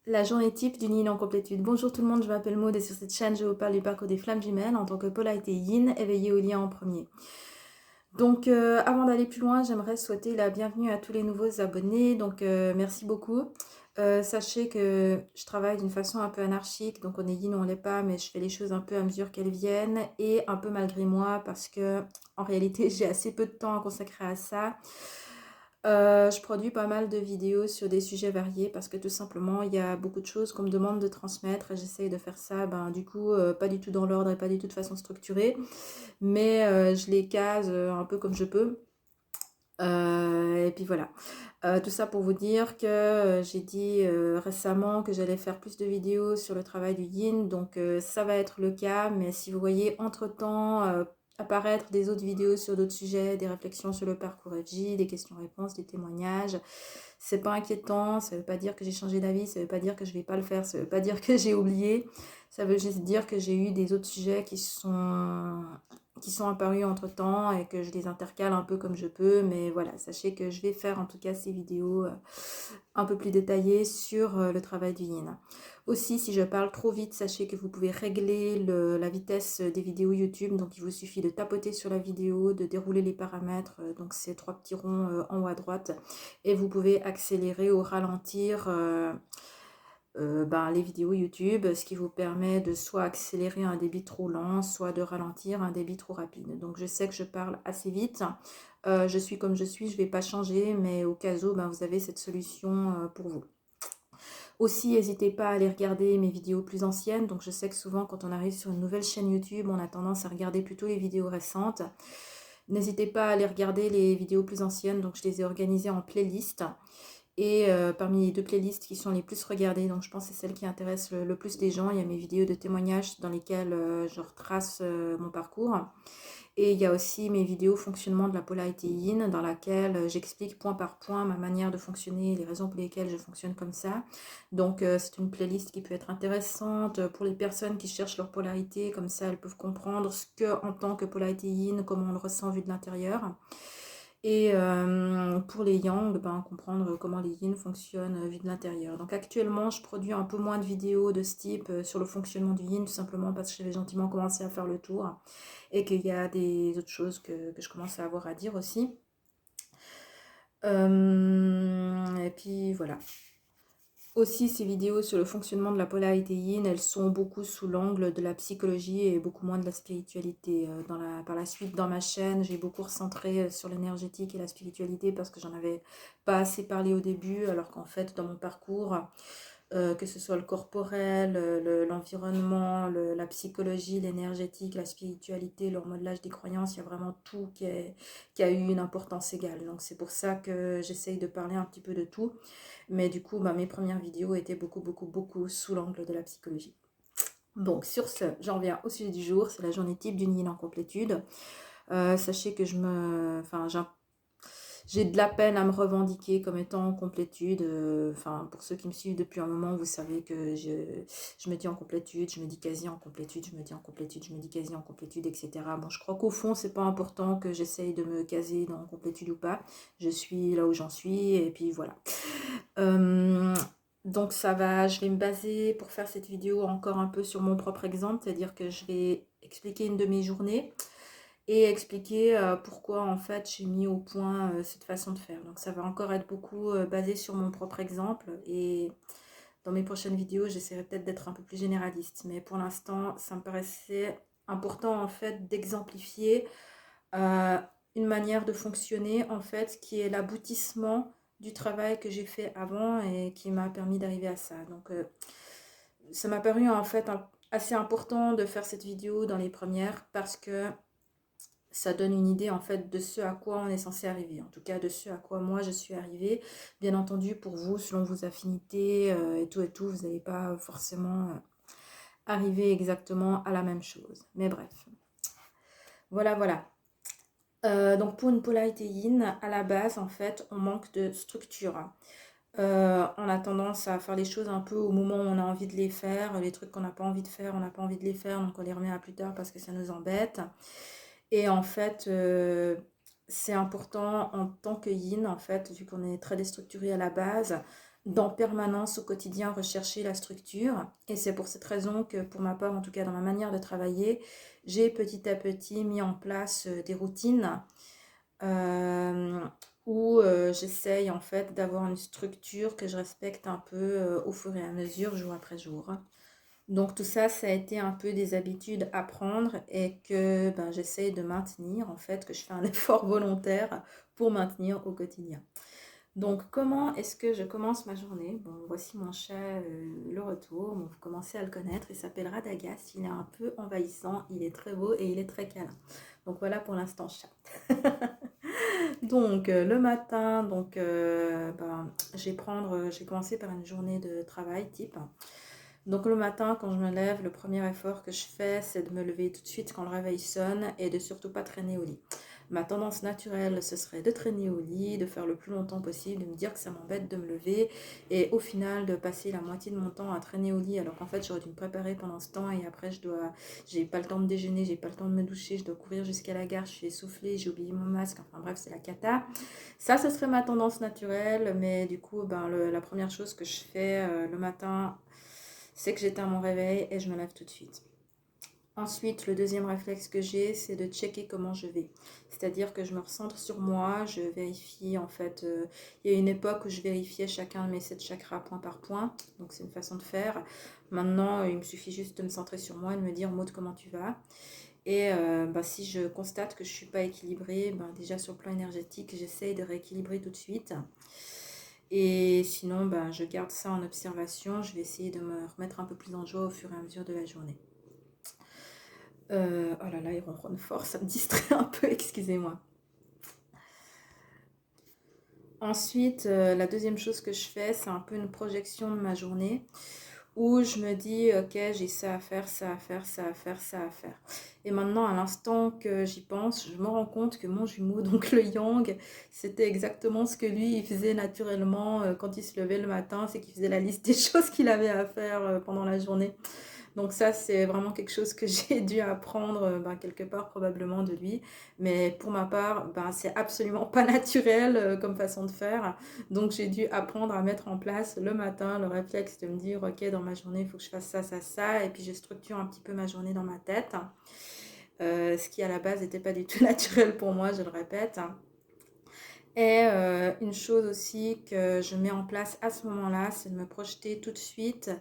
La journée type du yin en complétude. Bonjour tout le monde, je m'appelle Maud et sur cette chaîne je vous parle du parcours des flammes jumelles en tant que polarité yin éveillée au lien en premier. Donc avant d'aller plus loin, j'aimerais souhaiter la bienvenue à tous les nouveaux abonnés, donc merci beaucoup. Sachez que je travaille d'une façon un peu anarchique, donc on est yin ou on l'est pas, mais je fais les choses un peu à mesure qu'elles viennent et un peu malgré moi parce que en réalité j'ai assez peu de temps à consacrer à ça. Je produis pas mal de vidéos sur des sujets variés parce que tout simplement il y a beaucoup de choses qu'on me demande de transmettre et j'essaye de faire ça du coup pas du tout dans l'ordre et pas du tout de façon structurée, mais je les case un peu comme je peux. Et puis voilà. Tout ça pour vous dire que j'ai dit récemment que j'allais faire plus de vidéos sur le travail du yin, donc ça va être le cas, mais si vous voyez entre-temps apparaître des autres vidéos sur d'autres sujets, des réflexions sur le parcours FJ, des questions-réponses, des témoignages, c'est pas inquiétant, ça veut pas dire que j'ai changé d'avis, ça veut pas dire que je vais pas le faire, ça veut pas dire que j'ai oublié, ça veut juste dire que j'ai eu des autres sujets qui sont apparus entre temps et que je les intercale un peu comme je peux, mais voilà, sachez que je vais faire en tout cas ces vidéos un peu plus détaillées sur le travail du yin. Aussi, si je parle trop vite, sachez que vous pouvez régler la vitesse des vidéos YouTube, donc il vous suffit de tapoter sur la vidéo, de dérouler les paramètres, donc ces trois petits ronds en haut à droite, et vous pouvez accélérer ou ralentir les vidéos YouTube, ce qui vous permet de soit accélérer un débit trop lent, soit de ralentir un débit trop rapide. Donc je sais que je parle assez vite, je suis comme je suis, je ne vais pas changer, mais au cas où, vous avez cette solution pour vous. Aussi, n'hésitez pas à aller regarder mes vidéos plus anciennes. Donc je sais que souvent quand on arrive sur une nouvelle chaîne YouTube, on a tendance à regarder plutôt les vidéos récentes. N'hésitez pas à aller regarder les vidéos plus anciennes, donc je les ai organisées en playlist. Et parmi les deux playlists qui sont les plus regardées, donc je pense que c'est celle qui intéresse le plus des gens, il y a mes vidéos de témoignages dans lesquelles je retrace mon parcours. Et il y a aussi mes vidéos fonctionnement de la polarité yin, dans laquelle j'explique point par point ma manière de fonctionner, les raisons pour lesquelles je fonctionne comme ça. Donc c'est une playlist qui peut être intéressante pour les personnes qui cherchent leur polarité, comme ça elles peuvent comprendre ce que en tant que polarité yin, comment on le ressent vu de l'intérieur. Et pour les yang, comprendre comment les yin fonctionnent vu de l'intérieur. Donc actuellement, je produis un peu moins de vidéos de ce type sur le fonctionnement du yin, tout simplement parce que j'avais gentiment commencé à faire le tour et qu'il y a des autres choses que je commence à avoir à dire aussi. Et puis voilà. Aussi, ces vidéos sur le fonctionnement de la polarité yin, elles sont beaucoup sous l'angle de la psychologie et beaucoup moins de la spiritualité. Par la suite, dans ma chaîne, j'ai beaucoup recentré sur l'énergétique et la spiritualité parce que j'en avais pas assez parlé au début, alors qu'en fait, dans mon parcours, que ce soit le corporel, l'environnement, la psychologie, l'énergétique, la spiritualité, le remodelage des croyances, il y a vraiment tout qui a eu une importance égale. Donc c'est pour ça que j'essaye de parler un petit peu de tout. Mais du coup, mes premières vidéos étaient beaucoup sous l'angle de la psychologie. Donc sur ce, j'en viens au sujet du jour, c'est la journée type d'une yin en complétude. Sachez que j'ai de la peine à me revendiquer comme étant en complétude. Pour ceux qui me suivent depuis un moment, vous savez que je me dis en complétude, je me dis quasi en complétude, je me dis en complétude, je me dis quasi en complétude, etc. Bon, je crois qu'au fond, c'est pas important que j'essaye de me caser dans complétude ou pas. Je suis là où j'en suis et puis voilà. Donc ça va, je vais me baser pour faire cette vidéo encore un peu sur mon propre exemple, c'est-à-dire que je vais expliquer une de mes journées et expliquer pourquoi en fait j'ai mis au point cette façon de faire. Donc ça va encore être beaucoup basé sur mon propre exemple et dans mes prochaines vidéos j'essaierai peut-être d'être un peu plus généraliste. Mais pour l'instant ça me paraissait important en fait d'exemplifier euh, une manière de fonctionner en fait qui est l'aboutissement du travail que j'ai fait avant et qui m'a permis d'arriver à ça. Donc ça m'a paru en fait assez important de faire cette vidéo dans les premières parce que ça donne une idée en fait de ce à quoi on est censé arriver, en tout cas de ce à quoi moi je suis arrivée. Bien entendu pour vous, selon vos affinités et tout, vous n'allez pas forcément arriver exactement à la même chose. Mais bref, voilà. Donc pour une polarité yin, à la base en fait on manque de structure. On a tendance à faire les choses un peu au moment où on a envie de les faire, les trucs qu'on n'a pas envie de faire, on n'a pas envie de les faire, donc on les remet à plus tard parce que ça nous embête. Et en fait, c'est important en tant que yin, en fait, vu qu'on est très déstructuré à la base, d'en permanence au quotidien rechercher la structure. Et c'est pour cette raison que pour ma part, en tout cas dans ma manière de travailler, j'ai petit à petit mis en place des routines euh, où j'essaye en fait d'avoir une structure que je respecte un peu au fur et à mesure, jour après jour. Donc tout ça, ça a été un peu des habitudes à prendre et que ben, j'essaye de maintenir, en fait, que je fais un effort volontaire pour maintenir au quotidien. Donc comment est-ce que je commence ma journée? Bon, voici mon chat, le retour. Bon, vous commencez à le connaître, il s'appelle Radagast, il est un peu envahissant, il est très beau et il est très câlin. Donc voilà pour l'instant chat. Donc le matin, donc, ben, j'ai commencé par une journée de travail type. Donc le matin, quand je me lève, le premier effort que je fais, c'est de me lever tout de suite quand le réveil sonne et de surtout pas traîner au lit. Ma tendance naturelle, ce serait de traîner au lit, de faire le plus longtemps possible, de me dire que ça m'embête de me lever et au final de passer la moitié de mon temps à traîner au lit alors qu'en fait j'aurais dû me préparer pendant ce temps et après j'ai pas le temps de déjeuner, j'ai pas le temps de me doucher, je dois courir jusqu'à la gare, je suis essoufflée, j'ai oublié mon masque, enfin bref c'est la cata. Ça ce serait ma tendance naturelle mais du coup ben, la première chose que je fais le matin c'est que j'éteins mon réveil et je me lève tout de suite. Ensuite, le deuxième réflexe que j'ai, c'est de checker comment je vais. C'est-à-dire que je me recentre sur moi, je vérifie en fait, il y a une époque où je vérifiais chacun de mes 7 chakras point par point, donc c'est une façon de faire. Maintenant, il me suffit juste de me centrer sur moi et de me dire, Maud, comment tu vas? Et bah, si je constate que je ne suis pas équilibrée, bah, déjà sur le plan énergétique, j'essaye de rééquilibrer tout de suite. Et sinon, bah, je garde ça en observation. Je vais essayer de me remettre un peu plus en joie au fur et à mesure de la journée. Oh là là, il ronronne fort, ça me distrait un peu, excusez-moi. Ensuite, la deuxième chose que je fais, c'est un peu une projection de ma journée où je me dis, ok, j'ai ça à faire, ça à faire, ça à faire, ça à faire. Et maintenant, à l'instant que j'y pense, je me rends compte que mon jumeau, donc le yang, c'était exactement ce que lui, il faisait naturellement quand il se levait le matin, c'est qu'il faisait la liste des choses qu'il avait à faire pendant la journée. Donc ça, c'est vraiment quelque chose que j'ai dû apprendre ben, quelque part probablement de lui. Mais pour ma part, ben, c'est absolument pas naturel comme façon de faire. Donc j'ai dû apprendre à mettre en place le matin le réflexe de me dire, ok, dans ma journée, il faut que je fasse ça, ça, ça. Et puis je structure un petit peu ma journée dans ma tête. Ce qui à la base n'était pas du tout naturel pour moi, je le répète. Et une chose aussi que je mets en place à ce moment-là, c'est de me projeter tout de suite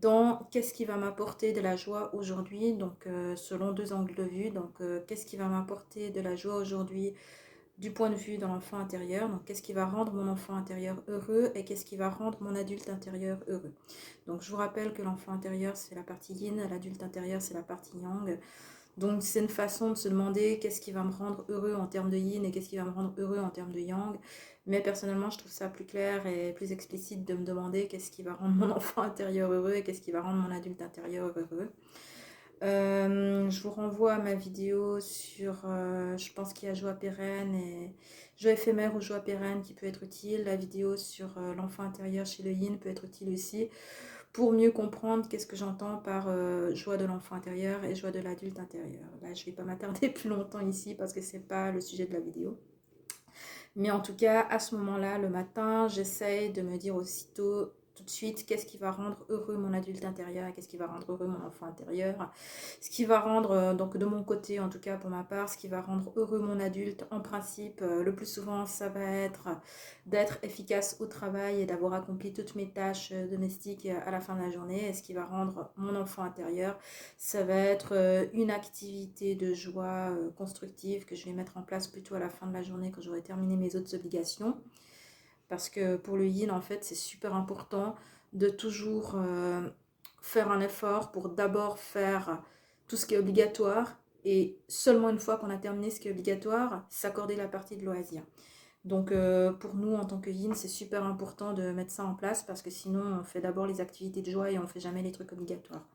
dans qu'est-ce qui va m'apporter de la joie aujourd'hui, donc selon deux angles de vue, donc qu'est-ce qui va m'apporter de la joie aujourd'hui du point de vue de l'enfant intérieur, donc qu'est-ce qui va rendre mon enfant intérieur heureux et qu'est-ce qui va rendre mon adulte intérieur heureux. Donc je vous rappelle que l'enfant intérieur c'est la partie yin, l'adulte intérieur c'est la partie yang. Donc c'est une façon de se demander qu'est-ce qui va me rendre heureux en termes de yin et qu'est-ce qui va me rendre heureux en termes de yang. Mais personnellement, je trouve ça plus clair et plus explicite de me demander qu'est-ce qui va rendre mon enfant intérieur heureux et qu'est-ce qui va rendre mon adulte intérieur heureux. Je vous renvoie à ma vidéo sur, je pense qu'il y a joie pérenne et joie éphémère ou joie pérenne qui peut être utile. La vidéo sur l'enfant intérieur chez le yin peut être utile aussi pour mieux comprendre qu'est-ce que j'entends par joie de l'enfant intérieur et joie de l'adulte intérieur. Là, je ne vais pas m'attarder plus longtemps ici parce que ce n'est pas le sujet de la vidéo. Mais en tout cas, à ce moment-là, le matin, j'essaye de me dire aussitôt tout de suite qu'est-ce qui va rendre heureux mon adulte intérieur et qu'est-ce qui va rendre heureux mon enfant intérieur. Ce qui va rendre, donc de mon côté en tout cas pour ma part, ce qui va rendre heureux mon adulte en principe, le plus souvent ça va être d'être efficace au travail et d'avoir accompli toutes mes tâches domestiques à la fin de la journée. Et ce qui va rendre mon enfant intérieur, ça va être une activité de joie constructive que je vais mettre en place plutôt à la fin de la journée quand j'aurai terminé mes autres obligations. Parce que pour le yin, en fait, c'est super important de toujours faire un effort pour d'abord faire tout ce qui est obligatoire et seulement une fois qu'on a terminé ce qui est obligatoire, s'accorder la partie de loisir. Donc pour nous, en tant que yin, c'est super important de mettre ça en place parce que sinon, on fait d'abord les activités de joie et on ne fait jamais les trucs obligatoires.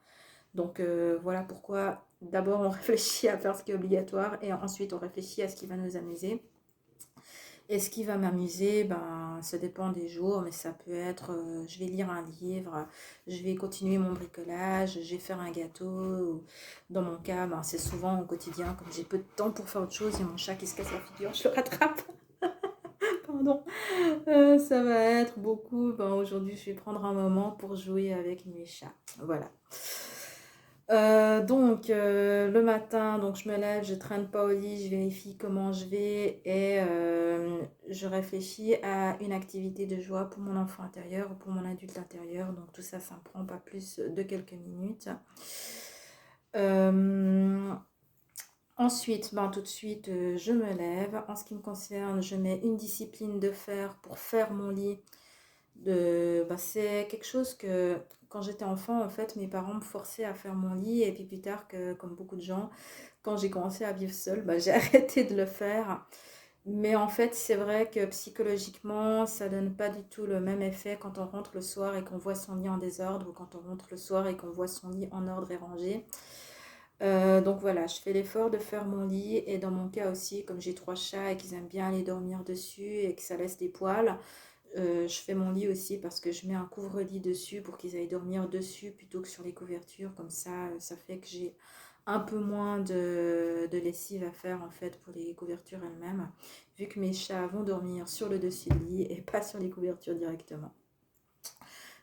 Donc voilà pourquoi d'abord on réfléchit à faire ce qui est obligatoire et ensuite on réfléchit à ce qui va nous amuser. Et ce qui va m'amuser, ben, ça dépend des jours, mais ça peut être, je vais lire un livre, je vais continuer mon bricolage, je vais faire un gâteau. Dans mon cas, ben, c'est souvent au quotidien, comme j'ai peu de temps pour faire autre chose, il y a mon chat qui se casse la figure, je le rattrape. Pardon. pardon. Ça va être beaucoup. Ben, aujourd'hui, je vais prendre un moment pour jouer avec mes chats. Voilà. Le matin, donc je me lève, je traîne pas au lit, je vérifie comment je vais et je réfléchis à une activité de joie pour mon enfant intérieur ou pour mon adulte intérieur. Donc tout ça, ça me prend pas plus de quelques minutes. Euh, Ensuite, ben, tout de suite, je me lève. En ce qui me concerne, je mets une discipline de fer pour faire mon lit. C'est quelque chose que, quand j'étais enfant, en fait, mes parents me forçaient à faire mon lit. Et puis plus tard, comme beaucoup de gens, quand j'ai commencé à vivre seule, ben, j'ai arrêté de le faire. Mais en fait, c'est vrai que psychologiquement, ça donne pas du tout le même effet quand on rentre le soir et qu'on voit son lit en désordre ou quand on rentre le soir et qu'on voit son lit en ordre et rangé. Donc voilà, je fais l'effort de faire mon lit et dans mon cas aussi, comme j'ai 3 chats et qu'ils aiment bien aller dormir dessus et que ça laisse des poils, je fais mon lit aussi parce que je mets un couvre-lit dessus pour qu'ils aillent dormir dessus plutôt que sur les couvertures. Comme ça fait que j'ai un peu moins de lessive à faire en fait pour les couvertures elles-mêmes, vu que mes chats vont dormir sur le dessus du lit et pas sur les couvertures directement.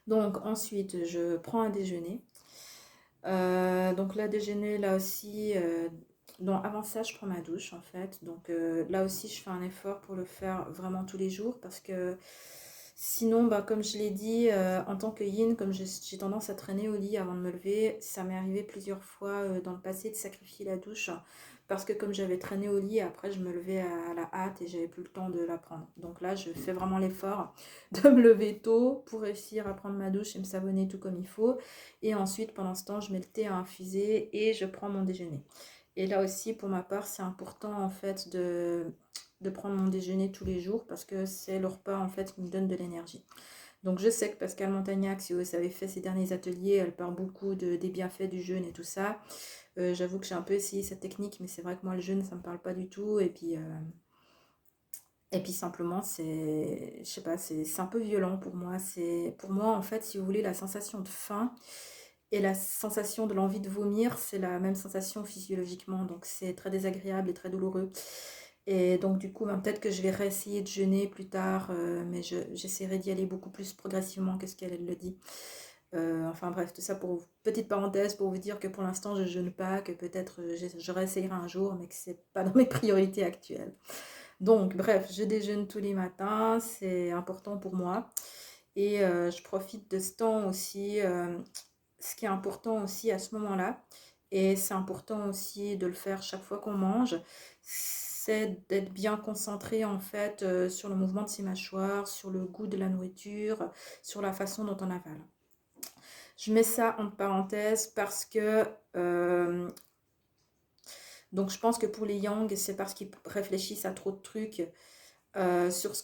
Donc ensuite, je prends un déjeuner. Donc là, déjeuner, là aussi, avant ça, je prends ma douche en fait. Donc là aussi, je fais un effort pour le faire vraiment tous les jours parce que sinon, bah, comme je l'ai dit, en tant que yin, comme j'ai tendance à traîner au lit avant de me lever, ça m'est arrivé plusieurs fois dans le passé de sacrifier la douche parce que comme j'avais traîné au lit, après je me levais à la hâte et j'avais plus le temps de la prendre. Donc là, je fais vraiment l'effort de me lever tôt pour réussir à prendre ma douche et me savonner tout comme il faut. Et ensuite, pendant ce temps, je mets le thé à infuser et je prends mon déjeuner. Et là aussi, pour ma part, c'est important en fait de prendre mon déjeuner tous les jours parce que c'est le repas en fait qui me donne de l'énergie. Donc je sais que Pascale Montagnac, si vous avez fait ses derniers ateliers, elle parle beaucoup des bienfaits du jeûne et tout ça. J'avoue que j'ai un peu essayé cette technique, mais c'est vrai que moi le jeûne, ça me parle pas du tout. Et puis simplement, je sais pas, c'est un peu violent pour moi. Pour moi, en fait, si vous voulez, la sensation de faim et la sensation de l'envie de vomir, c'est la même sensation physiologiquement. Donc c'est très désagréable et très douloureux. Et donc du coup, peut-être que je vais réessayer de jeûner plus tard, mais j'essaierai d'y aller beaucoup plus progressivement que ce qu'elle le dit. Enfin bref, tout ça pour petite parenthèse pour vous dire que pour l'instant je jeûne pas, que peut-être je réessayerai un jour, mais que c'est pas dans mes priorités actuelles. Donc bref, je déjeune tous les matins, c'est important pour moi. Et je profite de ce temps aussi. Ce qui est important aussi à ce moment-là, et c'est important aussi de le faire chaque fois qu'on mange, c'est d'être bien concentré en fait sur le mouvement de ses mâchoires, sur le goût de la nourriture, sur la façon dont on avale. Je mets ça entre parenthèses parce que donc je pense que pour les yang, c'est parce qu'ils réfléchissent à trop de trucs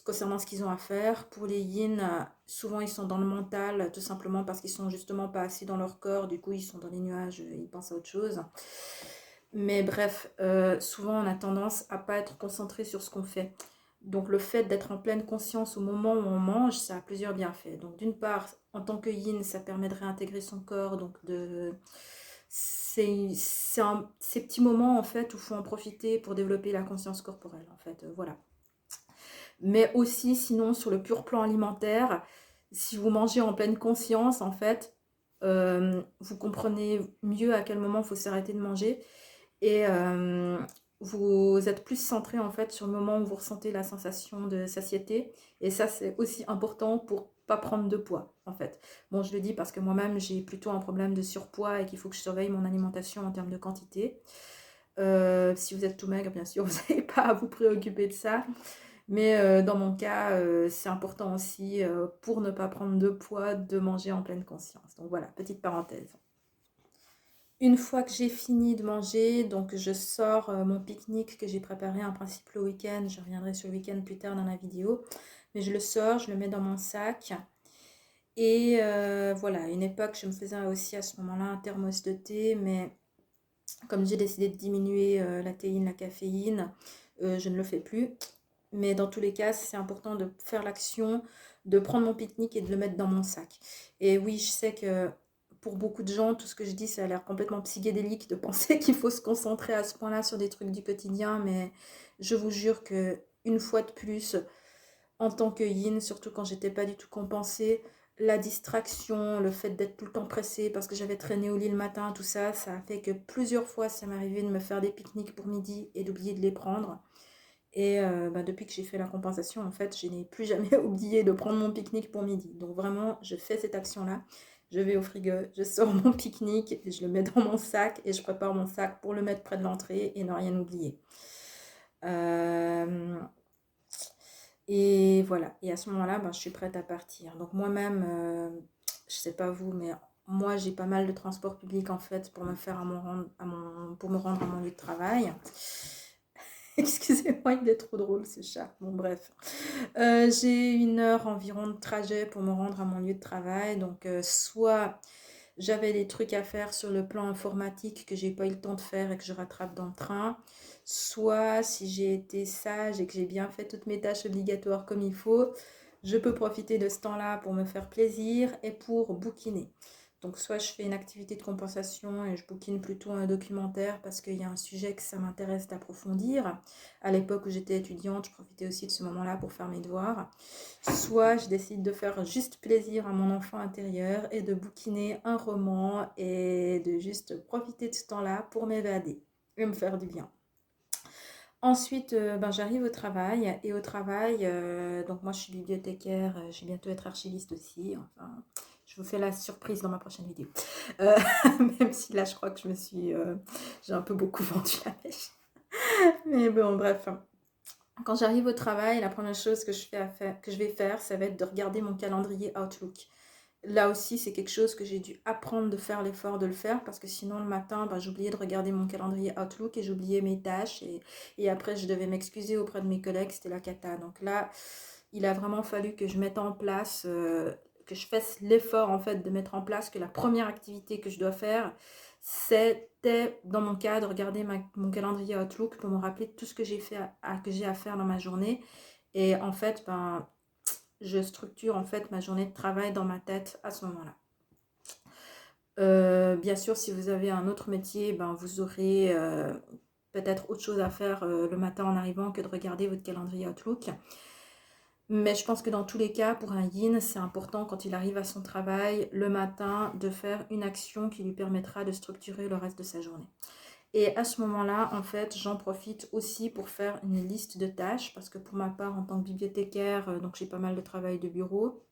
concernant ce qu'ils ont à faire. Pour les yin, souvent ils sont dans le mental, tout simplement parce qu'ils sont justement pas assez dans leur corps, du coup ils sont dans les nuages, ils pensent à autre chose. Mais bref, souvent on a tendance à pas être concentré sur ce qu'on fait. Donc le fait d'être en pleine conscience au moment où on mange, ça a plusieurs bienfaits. Donc d'une part, en tant que yin, ça permet de réintégrer son corps, ces petits moments en fait où il faut en profiter pour développer la conscience corporelle en fait, voilà. Mais aussi sinon sur le pur plan alimentaire, si vous mangez en pleine conscience en fait, vous comprenez mieux à quel moment il faut s'arrêter de manger et vous êtes plus centré en fait sur le moment où vous ressentez la sensation de satiété, et ça c'est aussi important pour pas prendre de poids en fait. Bon, je le dis parce que moi-même j'ai plutôt un problème de surpoids et qu'il faut que je surveille mon alimentation en termes de quantité. Si vous êtes tout maigre, bien sûr, vous n'avez pas à vous préoccuper de ça. Mais dans mon cas, c'est important aussi pour ne pas prendre de poids, de manger en pleine conscience. Donc voilà, petite parenthèse. Une fois que j'ai fini de manger, donc je sors mon pique-nique que j'ai préparé en principe le week-end. Je reviendrai sur le week-end plus tard dans la vidéo. Mais je le sors, je le mets dans mon sac. Et voilà, à une époque, je me faisais aussi à ce moment-là un thermos de thé. Mais comme j'ai décidé de diminuer la théine, la caféine, je ne le fais plus. Mais dans tous les cas, c'est important de faire l'action, de prendre mon pique-nique et de le mettre dans mon sac. Et oui, je sais que pour beaucoup de gens, tout ce que je dis, ça a l'air complètement psychédélique de penser qu'il faut se concentrer à ce point-là sur des trucs du quotidien. Mais je vous jure que une fois de plus, en tant que yin, surtout quand j'étais pas du tout compensée. La distraction, le fait d'être tout le temps pressée parce que j'avais traîné au lit le matin, tout ça, ça a fait que plusieurs fois ça m'arrivait de me faire des pique-niques pour midi et d'oublier de les prendre. Et depuis que j'ai fait la compensation, en fait, je n'ai plus jamais oublié de prendre mon pique-nique pour midi. Donc vraiment, je fais cette action-là. Je vais au frigo, je sors mon pique-nique, et je le mets dans mon sac et je prépare mon sac pour le mettre près de l'entrée et ne rien oublier. Et voilà. Et à ce moment-là, je suis prête à partir. Donc moi-même, je sais pas vous, mais moi, j'ai pas mal de transport public en fait pour me faire pour me rendre à mon lieu de travail. Excusez-moi, il est trop drôle ce chat. Bon, bref. J'ai 1 heure environ de trajet pour me rendre à mon lieu de travail. Donc, soit j'avais des trucs à faire sur le plan informatique que j'ai pas eu le temps de faire et que je rattrape dans le train. Soit, si j'ai été sage et que j'ai bien fait toutes mes tâches obligatoires comme il faut, je peux profiter de ce temps-là pour me faire plaisir et pour bouquiner. Donc soit je fais une activité de compensation et je bouquine plutôt un documentaire parce qu'il y a un sujet que ça m'intéresse d'approfondir. À l'époque où j'étais étudiante, je profitais aussi de ce moment-là pour faire mes devoirs. Soit je décide de faire juste plaisir à mon enfant intérieur et de bouquiner un roman et de juste profiter de ce temps-là pour m'évader et me faire du bien. Ensuite, j'arrive au travail et au travail, donc moi je suis bibliothécaire, je vais bientôt être archiviste aussi. Enfin, je vous fais la surprise dans ma prochaine vidéo. Euh, Même si là je crois que j'ai un peu beaucoup vendu la mèche. Mais bon, bref. Quand j'arrive au travail, la première chose que je vais faire, ça va être de regarder mon calendrier Outlook. Là aussi, c'est quelque chose que j'ai dû apprendre de faire l'effort de le faire parce que sinon, le matin, j'oubliais de regarder mon calendrier Outlook et j'oubliais mes tâches. Et après, je devais m'excuser auprès de mes collègues, c'était la cata. Donc là, il a vraiment fallu que je mette en place, que je fasse l'effort en fait de mettre en place que la première activité que je dois faire, c'était dans mon cas de regarder mon calendrier Outlook pour me rappeler tout ce que j'ai à faire dans ma journée. Et en fait, je structure en fait ma journée de travail dans ma tête à ce moment-là. Bien sûr, si vous avez un autre métier, vous aurez peut-être autre chose à faire le matin en arrivant que de regarder votre calendrier Outlook. Mais je pense que dans tous les cas, pour un yin, c'est important quand il arrive à son travail le matin de faire une action qui lui permettra de structurer le reste de sa journée. Et à ce moment-là, en fait, j'en profite aussi pour faire une liste de tâches parce que pour ma part, en tant que bibliothécaire, donc j'ai pas mal de travail de bureau.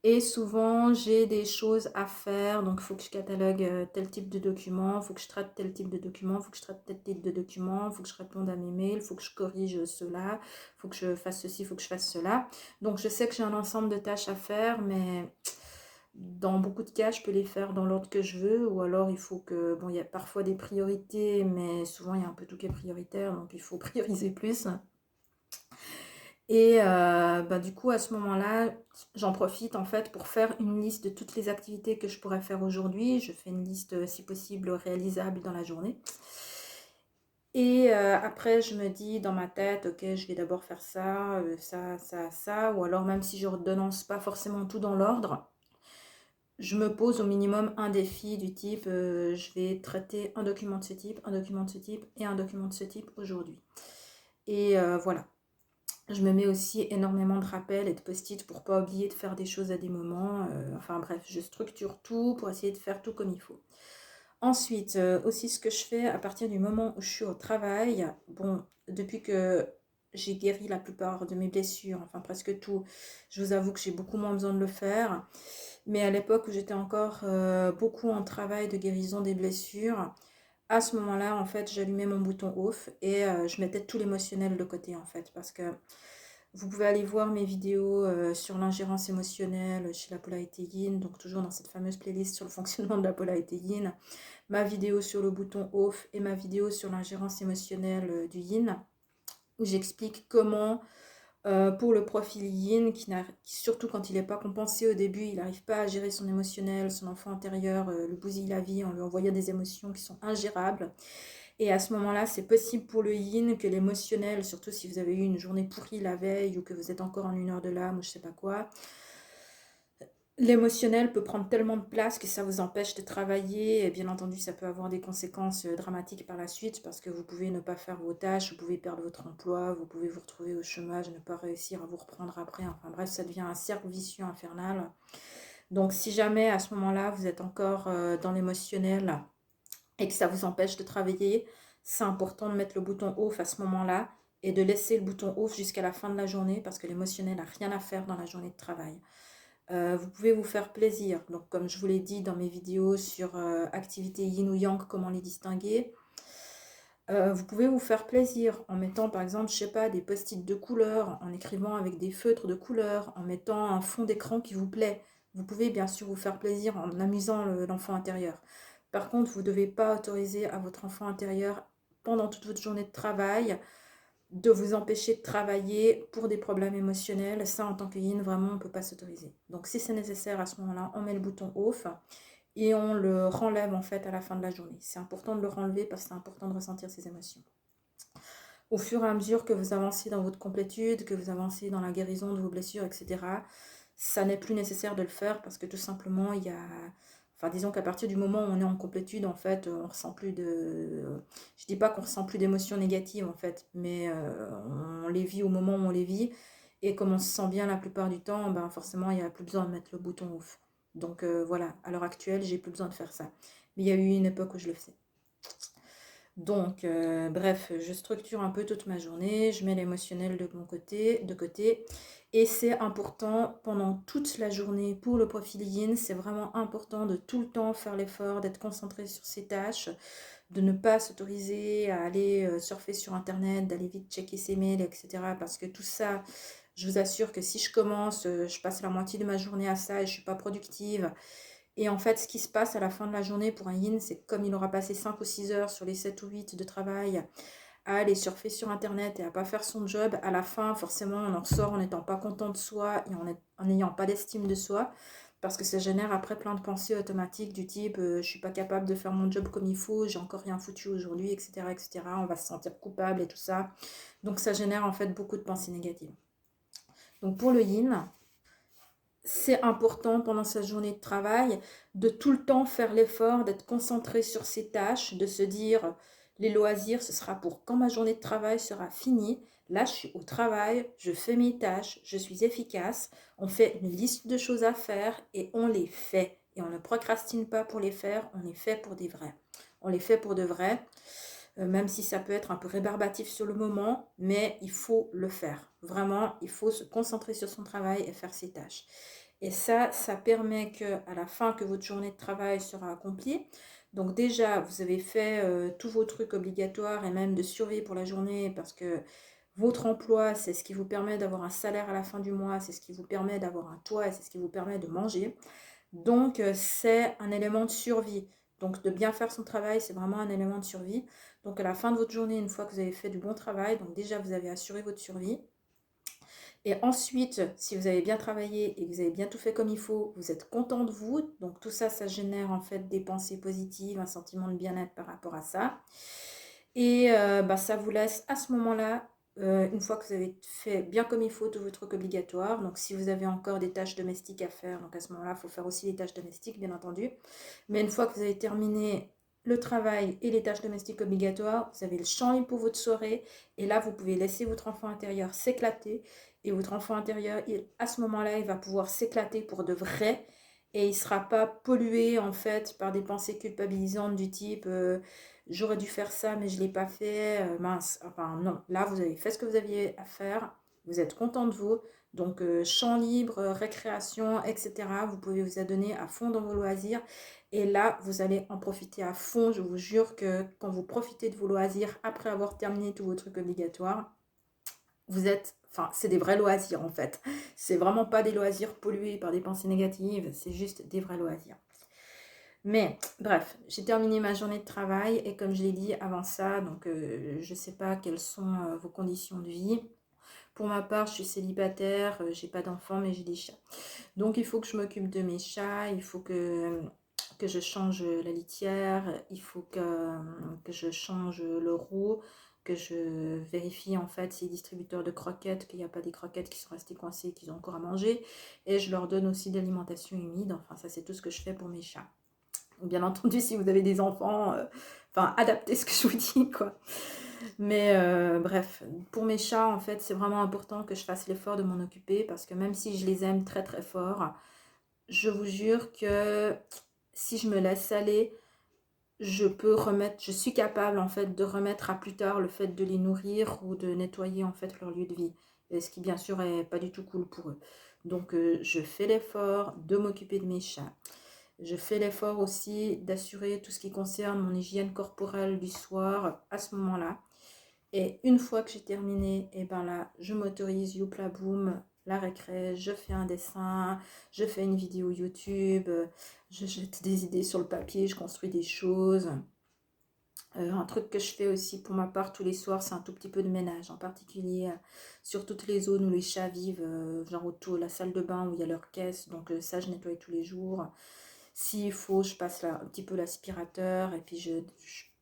Et souvent, j'ai des choses à faire, donc il faut que je catalogue tel type de document, il faut que je traite tel type de document, il faut que je traite tel type de document, il faut que je réponde à mes mails, il faut que je corrige cela, il faut que je fasse ceci, il faut que je fasse cela. Donc je sais que j'ai un ensemble de tâches à faire, mais dans beaucoup de cas, je peux les faire dans l'ordre que je veux, ou alors il faut que, bon, il y a parfois des priorités, mais souvent il y a un peu tout qui est prioritaire, donc il faut prioriser plus. Et du coup, à ce moment-là, j'en profite en fait pour faire une liste de toutes les activités que je pourrais faire aujourd'hui. Je fais une liste, si possible, réalisable dans la journée. Et après, je me dis dans ma tête, ok, je vais d'abord faire ça, ça, ça, ça. Ou alors, même si je ne redonnance pas forcément tout dans l'ordre, je me pose au minimum un défi du type, je vais traiter un document de ce type, un document de ce type et un document de ce type aujourd'hui. Et voilà. Je me mets aussi énormément de rappels et de post-it pour pas oublier de faire des choses à des moments. Enfin bref, je structure tout pour essayer de faire tout comme il faut. Ensuite, aussi ce que je fais à partir du moment où je suis au travail, bon, depuis que j'ai guéri la plupart de mes blessures, enfin presque tout, je vous avoue que j'ai beaucoup moins besoin de le faire. Mais à l'époque où j'étais encore beaucoup en travail de guérison des blessures, à ce moment-là, en fait, j'allumais mon bouton off et je mettais tout l'émotionnel de côté, en fait, parce que vous pouvez aller voir mes vidéos sur l'ingérence émotionnelle chez la polarité yin, donc toujours dans cette fameuse playlist sur le fonctionnement de la polarité yin, ma vidéo sur le bouton off et ma vidéo sur l'ingérence émotionnelle du yin, où j'explique comment pour le profil yin, surtout quand il n'est pas compensé au début, il n'arrive pas à gérer son émotionnel, son enfant intérieur, le bousille la vie en lui envoyant des émotions qui sont ingérables. Et à ce moment-là, c'est possible pour le yin que l'émotionnel, surtout si vous avez eu une journée pourrie la veille ou que vous êtes encore en 1 heure de l'âme ou je sais pas quoi, L'émotionnel peut prendre tellement de place que ça vous empêche de travailler et bien entendu ça peut avoir des conséquences dramatiques par la suite parce que vous pouvez ne pas faire vos tâches, vous pouvez perdre votre emploi, vous pouvez vous retrouver au chômage, ne pas réussir à vous reprendre après, enfin bref ça devient un cercle vicieux infernal. Donc si jamais à ce moment-là vous êtes encore dans l'émotionnel et que ça vous empêche de travailler, c'est important de mettre le bouton off à ce moment-là et de laisser le bouton off jusqu'à la fin de la journée parce que l'émotionnel n'a rien à faire dans la journée de travail. Vous pouvez vous faire plaisir. Donc, comme je vous l'ai dit dans mes vidéos sur activité yin ou yang, comment les distinguer, vous pouvez vous faire plaisir en mettant par exemple, je sais pas, des post-it de couleur, en écrivant avec des feutres de couleur, en mettant un fond d'écran qui vous plaît. Vous pouvez bien sûr vous faire plaisir en amusant l'enfant intérieur. Par contre, vous ne devez pas autoriser à votre enfant intérieur, pendant toute votre journée de travail, de vous empêcher de travailler pour des problèmes émotionnels. Ça, en tant que yin, vraiment, on ne peut pas s'autoriser. Donc, si c'est nécessaire, à ce moment-là, on met le bouton off et on le renlève en fait à la fin de la journée. C'est important de le renlever parce que c'est important de ressentir ses émotions. Au fur et à mesure que vous avancez dans votre complétude, que vous avancez dans la guérison de vos blessures, etc., ça n'est plus nécessaire de le faire parce que tout simplement, il y a... Enfin, disons qu'à partir du moment où on est en complétude, en fait, on ressent plus de... Je dis pas qu'on ressent plus d'émotions négatives, en fait, mais on les vit au moment où on les vit. Et comme on se sent bien la plupart du temps, ben forcément, il n'y a plus besoin de mettre le bouton off. Donc voilà, à l'heure actuelle, j'ai plus besoin de faire ça. Mais il y a eu une époque où je le faisais. Donc, bref, je structure un peu toute ma journée, je mets l'émotionnel de mon côté, et c'est important pendant toute la journée pour le profil yin, c'est vraiment important de tout le temps faire l'effort, d'être concentré sur ses tâches, de ne pas s'autoriser à aller surfer sur internet, d'aller vite checker ses mails, etc. Parce que tout ça, je vous assure que si je commence, je passe la moitié de ma journée à ça et je ne suis pas productive. Et en fait, ce qui se passe à la fin de la journée pour un yin, c'est que comme il aura passé 5 ou 6 heures sur les 7 ou 8 de travail à aller surfer sur internet et à pas faire son job, à la fin, forcément, on en ressort en n'étant pas content de soi et en n'ayant pas d'estime de soi. Parce que ça génère après plein de pensées automatiques du type je suis pas capable de faire mon job comme il faut, j'ai encore rien foutu aujourd'hui, etc., etc. On va se sentir coupable et tout ça. Donc ça génère en fait beaucoup de pensées négatives. Donc pour le yin, c'est important pendant sa journée de travail de tout le temps faire l'effort d'être concentré sur ses tâches, de se dire les loisirs, ce sera pour quand ma journée de travail sera finie. Là, je suis au travail, je fais mes tâches, je suis efficace. On fait une liste de choses à faire et on les fait. Et on ne procrastine pas pour les faire, on les fait pour des vrais. On les fait pour de vrai, même si ça peut être un peu rébarbatif sur le moment, mais il faut le faire. Vraiment, il faut se concentrer sur son travail et faire ses tâches. Et ça permet qu'à la fin que votre journée de travail sera accomplie, donc déjà, vous avez fait tous vos trucs obligatoires et même de surveiller pour la journée parce que votre emploi, c'est ce qui vous permet d'avoir un salaire à la fin du mois, c'est ce qui vous permet d'avoir un toit et c'est ce qui vous permet de manger. Donc, c'est un élément de survie. Donc, de bien faire son travail, c'est vraiment un élément de survie. Donc, à la fin de votre journée, une fois que vous avez fait du bon travail, donc déjà, vous avez assuré votre survie. Et ensuite, si vous avez bien travaillé et que vous avez bien tout fait comme il faut, vous êtes content de vous. Donc tout ça, ça génère en fait des pensées positives, un sentiment de bien-être par rapport à ça. Et ça vous laisse à ce moment-là, une fois que vous avez fait bien comme il faut tout votre truc obligatoire, donc si vous avez encore des tâches domestiques à faire, donc à ce moment-là, il faut faire aussi les tâches domestiques, bien entendu. Mais une fois que vous avez terminé le travail et les tâches domestiques obligatoires, vous avez le champ libre pour votre soirée. Et là, vous pouvez laisser votre enfant intérieur s'éclater. Et votre enfant intérieur, à ce moment-là, il va pouvoir s'éclater pour de vrai. Et il ne sera pas pollué, en fait, par des pensées culpabilisantes du type j'aurais dû faire ça, mais je ne l'ai pas fait, mince. Enfin, non. Là, vous avez fait ce que vous aviez à faire. Vous êtes content de vous. Donc, champ libre, récréation, etc. Vous pouvez vous adonner à fond dans vos loisirs. Et là, vous allez en profiter à fond. Je vous jure que quand vous profitez de vos loisirs, après avoir terminé tous vos trucs obligatoires, vous êtes... Enfin, c'est des vrais loisirs en fait. C'est vraiment pas des loisirs pollués par des pensées négatives. C'est juste des vrais loisirs. Mais bref, j'ai terminé ma journée de travail. Et comme je l'ai dit avant ça, donc je ne sais pas quelles sont vos conditions de vie. Pour ma part, je suis célibataire. J'ai pas d'enfants, mais j'ai des chats. Donc il faut que je m'occupe de mes chats. Il faut que je change la litière, il faut que je change le roux. que je vérifie en fait ces distributeurs de croquettes, qu'il n'y a pas des croquettes qui sont restées coincées, qu'ils ont encore à manger. Et je leur donne aussi de l'alimentation humide. Enfin, ça c'est tout ce que je fais pour mes chats. Bien entendu, si vous avez des enfants, enfin, adaptez ce que je vous dis, quoi. Mais bref, pour mes chats, en fait, c'est vraiment important que je fasse l'effort de m'en occuper parce que même si je les aime très très fort, je vous jure que si je me laisse aller, je suis capable en fait de remettre à plus tard le fait de les nourrir ou de nettoyer en fait leur lieu de vie. Et ce qui bien sûr est pas du tout cool pour eux. Donc je fais l'effort de m'occuper de mes chats. Je fais l'effort aussi d'assurer tout ce qui concerne mon hygiène corporelle du soir à ce moment-là. Et une fois que j'ai terminé, et ben là, je m'autorise, youpla boum, la récré, je fais un dessin, je fais une vidéo YouTube, je jette des idées sur le papier, je construis des choses. Un truc que je fais aussi pour ma part tous les soirs, c'est un tout petit peu de ménage, en particulier sur toutes les zones où les chats vivent, genre autour de la salle de bain où il y a leur caisse, donc ça je nettoie tous les jours. S'il faut, je passe là, un petit peu l'aspirateur et puis je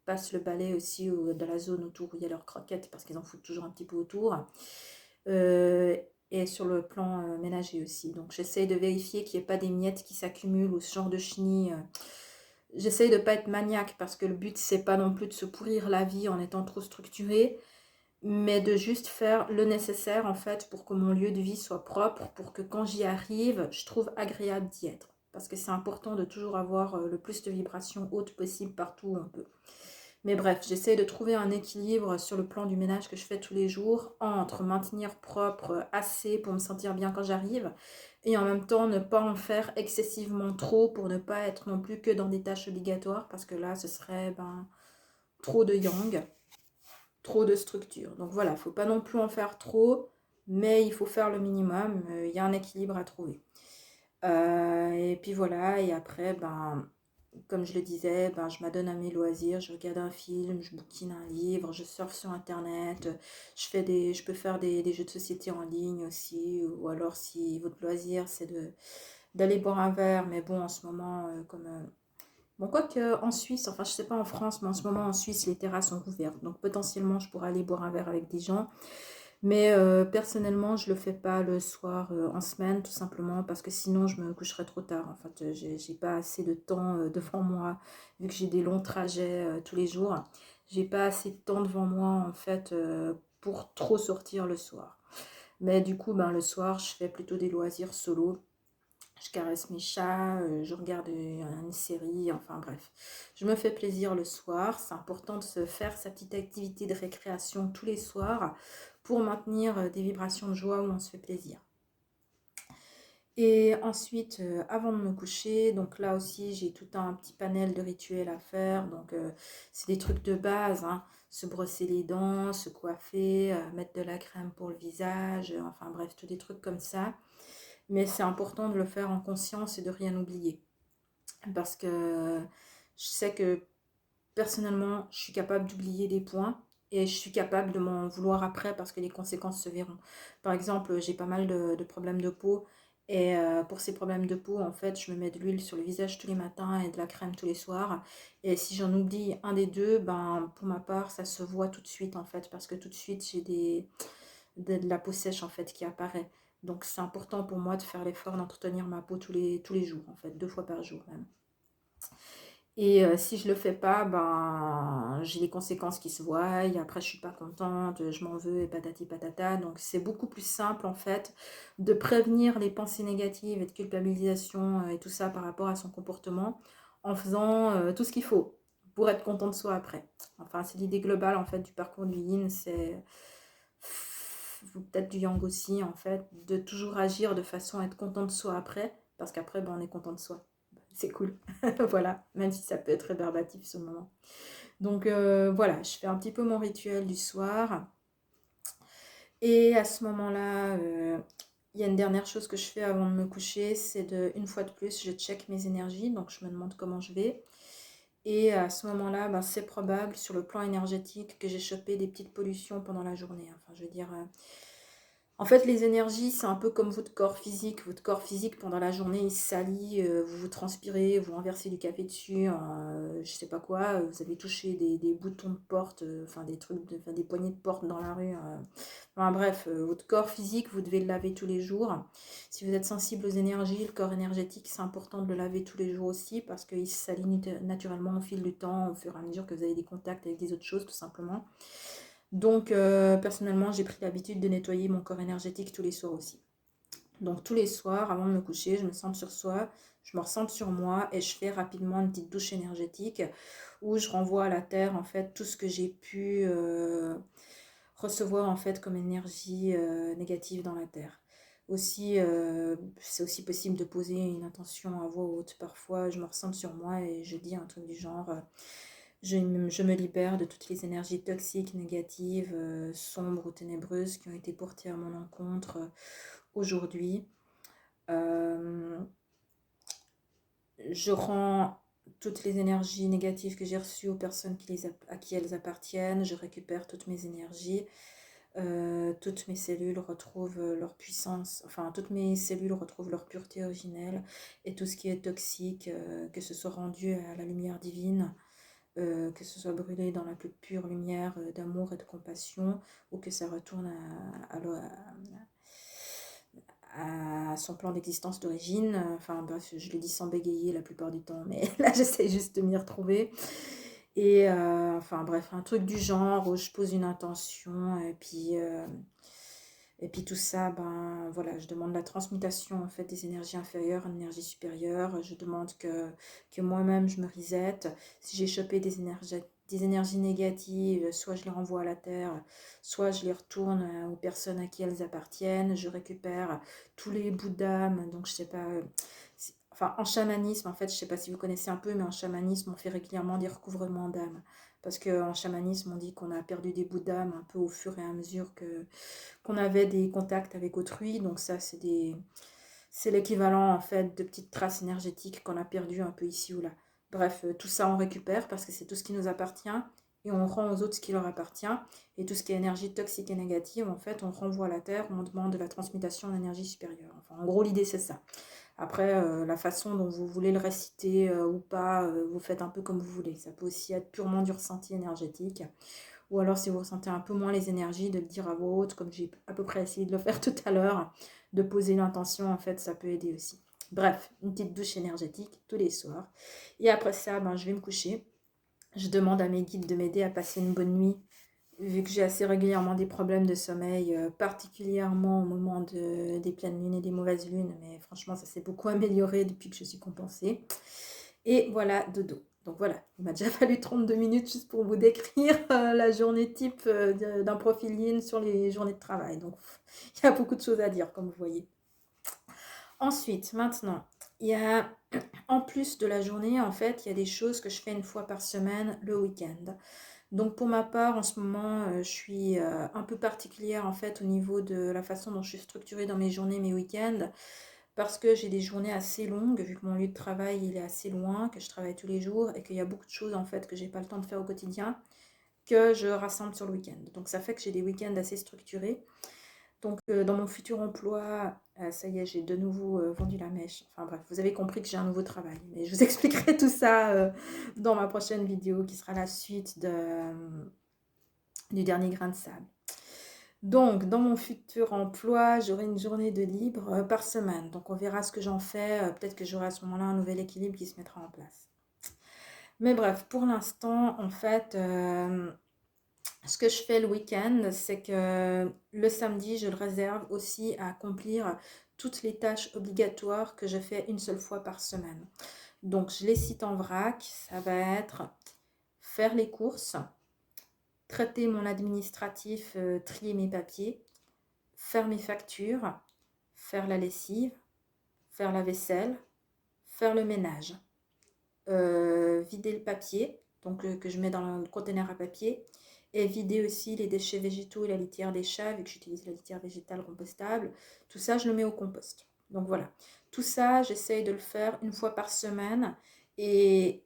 passe le balai aussi dans la zone autour où il y a leurs croquettes parce qu'ils en foutent toujours un petit peu autour. Et sur le plan ménager aussi. Donc j'essaye de vérifier qu'il n'y ait pas des miettes qui s'accumulent ou ce genre de chenilles. J'essaye de ne pas être maniaque parce que le but c'est pas non plus de se pourrir la vie en étant trop structuré, mais de juste faire le nécessaire en fait pour que mon lieu de vie soit propre, pour que quand j'y arrive, je trouve agréable d'y être. Parce que c'est important de toujours avoir le plus de vibrations hautes possible partout où on peut. Mais bref, j'essaie de trouver un équilibre sur le plan du ménage que je fais tous les jours entre maintenir propre assez pour me sentir bien quand j'arrive et en même temps ne pas en faire excessivement trop pour ne pas être non plus que dans des tâches obligatoires parce que là ce serait trop de yang, trop de structure. Donc voilà, il ne faut pas non plus en faire trop, mais il faut faire le minimum, il y a un équilibre à trouver. Et puis voilà, et après, comme je le disais, je m'adonne à mes loisirs, je regarde un film, je bouquine un livre, je surfe sur internet, je peux faire des jeux de société en ligne aussi, ou alors si votre loisir c'est d'aller boire un verre, mais bon en ce moment bon quoique en Suisse, enfin je sais pas en France, mais en ce moment en Suisse les terrasses sont ouvertes, donc potentiellement je pourrais aller boire un verre avec des gens. Mais personnellement, je le fais pas le soir en semaine, tout simplement parce que sinon je me coucherai trop tard. En fait, j'ai pas assez de temps devant moi, vu que j'ai des longs trajets tous les jours. J'ai pas assez de temps devant moi en fait pour trop sortir le soir. Mais du coup, le soir, je fais plutôt des loisirs solo. Je caresse mes chats, je regarde une série, enfin bref. Je me fais plaisir le soir. C'est important de se faire sa petite activité de récréation tous les soirs pour maintenir des vibrations de joie où on se fait plaisir. Et ensuite, avant de me coucher, donc là aussi, j'ai tout un petit panel de rituels à faire. Donc, c'est des trucs de base, hein. Se brosser les dents, se coiffer, mettre de la crème pour le visage, enfin bref, tous des trucs comme ça. Mais c'est important de le faire en conscience et de rien oublier. Parce que je sais que personnellement, je suis capable d'oublier des points et je suis capable de m'en vouloir après parce que les conséquences se verront. Par exemple, j'ai pas mal de problèmes de peau et pour ces problèmes de peau, en fait, je me mets de l'huile sur le visage tous les matins et de la crème tous les soirs. Et si j'en oublie un des deux, pour ma part, ça se voit tout de suite en fait parce que tout de suite, j'ai de la peau sèche en fait qui apparaît. Donc c'est important pour moi de faire l'effort d'entretenir ma peau tous les jours en fait, 2 fois par jour même. Et si je le fais pas, j'ai les conséquences qui se voient, et après je suis pas contente, je m'en veux et patati patata. Donc c'est beaucoup plus simple en fait de prévenir les pensées négatives et de culpabilisation et tout ça par rapport à son comportement en faisant tout ce qu'il faut pour être content de soi après. Enfin c'est l'idée globale en fait du parcours du Yin, c'est peut-être du Yang aussi en fait, de toujours agir de façon à être content de soi après, parce qu'après on est content de soi. C'est cool, voilà, même si ça peut être rébarbatif ce moment. Donc voilà, je fais un petit peu mon rituel du soir. Et à ce moment-là, il y a une dernière chose que je fais avant de me coucher, c'est une fois de plus, je check mes énergies, donc je me demande comment je vais. Et à ce moment-là, c'est probable sur le plan énergétique que j'ai chopé des petites pollutions pendant la journée. Enfin, je veux dire, En fait, les énergies, c'est un peu comme votre corps physique. Votre corps physique, pendant la journée, il salit, vous transpirez, vous renversez du café dessus, je sais pas quoi, vous avez touché des boutons de porte, enfin des trucs, enfin, des poignées de porte dans la rue. Enfin bref, votre corps physique, vous devez le laver tous les jours. Si vous êtes sensible aux énergies, le corps énergétique, c'est important de le laver tous les jours aussi parce qu'il se salit naturellement au fil du temps, au fur et à mesure que vous avez des contacts avec des autres choses, tout simplement. Donc, personnellement, j'ai pris l'habitude de nettoyer mon corps énergétique tous les soirs aussi. Donc, tous les soirs, avant de me coucher, je me centre sur soi, je me recentre sur moi et je fais rapidement une petite douche énergétique où je renvoie à la terre, en fait, tout ce que j'ai pu recevoir, en fait, comme énergie négative dans la terre. Aussi, c'est aussi possible de poser une intention à voix haute. Parfois, je me recentre sur moi et je dis un truc du genre... je me libère de toutes les énergies toxiques, négatives, sombres ou ténébreuses qui ont été portées à mon encontre aujourd'hui. Euh, je rends toutes les énergies négatives que j'ai reçues aux personnes à qui elles appartiennent. Je récupère toutes mes énergies. Toutes mes cellules retrouvent leur puissance. Enfin, toutes mes cellules retrouvent leur pureté originelle. Et tout ce qui est toxique, que ce soit rendu à la lumière divine, que ce soit brûlé dans la plus pure lumière d'amour et de compassion, ou que ça retourne à son plan d'existence d'origine. Enfin bref, je le dis sans bégayer la plupart du temps, mais là j'essaie juste de m'y retrouver. Et enfin bref, un truc du genre où je pose une intention et puis tout ça, ben voilà, je demande la transmutation en fait des énergies inférieures en énergies supérieures. Je demande que moi-même je me reset. Si j'ai chopé des énergies négatives, soit je les renvoie à la terre, soit je les retourne aux personnes à qui elles appartiennent. Je récupère tous les bouts d'âme. Donc je sais pas, enfin en chamanisme en fait, je sais pas si vous connaissez un peu, mais en chamanisme on fait régulièrement des recouvrements d'âme. Parce qu'en chamanisme, on dit qu'on a perdu des bouts d'âme un peu au fur et à mesure qu'on avait des contacts avec autrui. Donc ça, c'est l'équivalent en fait de petites traces énergétiques qu'on a perdues un peu ici ou là. Bref, tout ça on récupère parce que c'est tout ce qui nous appartient et on rend aux autres ce qui leur appartient. Et tout ce qui est énergie toxique et négative, en fait, on renvoie à la terre, on demande de la transmutation d'énergie supérieure. Enfin, en gros, l'idée c'est ça. Après, la façon dont vous voulez le réciter ou pas, vous faites un peu comme vous voulez. Ça peut aussi être purement du ressenti énergétique. Ou alors, si vous ressentez un peu moins les énergies, de le dire à voix haute, comme j'ai à peu près essayé de le faire tout à l'heure, de poser l'intention, en fait, ça peut aider aussi. Bref, une petite douche énergétique tous les soirs. Et après ça, ben, je vais me coucher. Je demande à mes guides de m'aider à passer une bonne nuit, vu que j'ai assez régulièrement des problèmes de sommeil, particulièrement au moment des pleines lunes et des mauvaises lunes. Mais franchement, ça s'est beaucoup amélioré depuis que je suis compensée. Et voilà, dodo. Donc voilà, il m'a déjà fallu 32 minutes juste pour vous décrire la journée type d'un profil Yin sur les journées de travail. Donc il y a beaucoup de choses à dire, comme vous voyez. Ensuite, maintenant, il y a, en plus de la journée, en fait, il y a des choses que je fais une fois par semaine le week-end. Donc pour ma part, en ce moment, je suis un peu particulière en fait au niveau de la façon dont je suis structurée dans mes journées, mes week-ends, parce que j'ai des journées assez longues, vu que mon lieu de travail il est assez loin, que je travaille tous les jours et qu'il y a beaucoup de choses en fait que j'ai pas le temps de faire au quotidien, que je rassemble sur le week-end. Donc ça fait que j'ai des week-ends assez structurés. Donc dans mon futur emploi, ça y est, j'ai de nouveau vendu la mèche. Enfin bref, vous avez compris que j'ai un nouveau travail. Mais je vous expliquerai tout ça dans ma prochaine vidéo qui sera la suite du dernier grain de sable. Donc, dans mon futur emploi, j'aurai une journée de libre par semaine. Donc, on verra ce que j'en fais. Peut-être que j'aurai à ce moment-là un nouvel équilibre qui se mettra en place. Mais bref, pour l'instant, en fait, ce que je fais le week-end, c'est que le samedi, je le réserve aussi à accomplir toutes les tâches obligatoires que je fais une seule fois par semaine. Donc, je les cite en vrac. Ça va être faire les courses, traiter mon administratif, trier mes papiers, faire mes factures, faire la lessive, faire la vaisselle, faire le ménage, vider le papier, donc que je mets dans le conteneur à papier, et vider aussi les déchets végétaux et la litière des chats, vu que j'utilise la litière végétale compostable. Tout ça, je le mets au compost. Donc voilà, tout ça, j'essaye de le faire une fois par semaine, et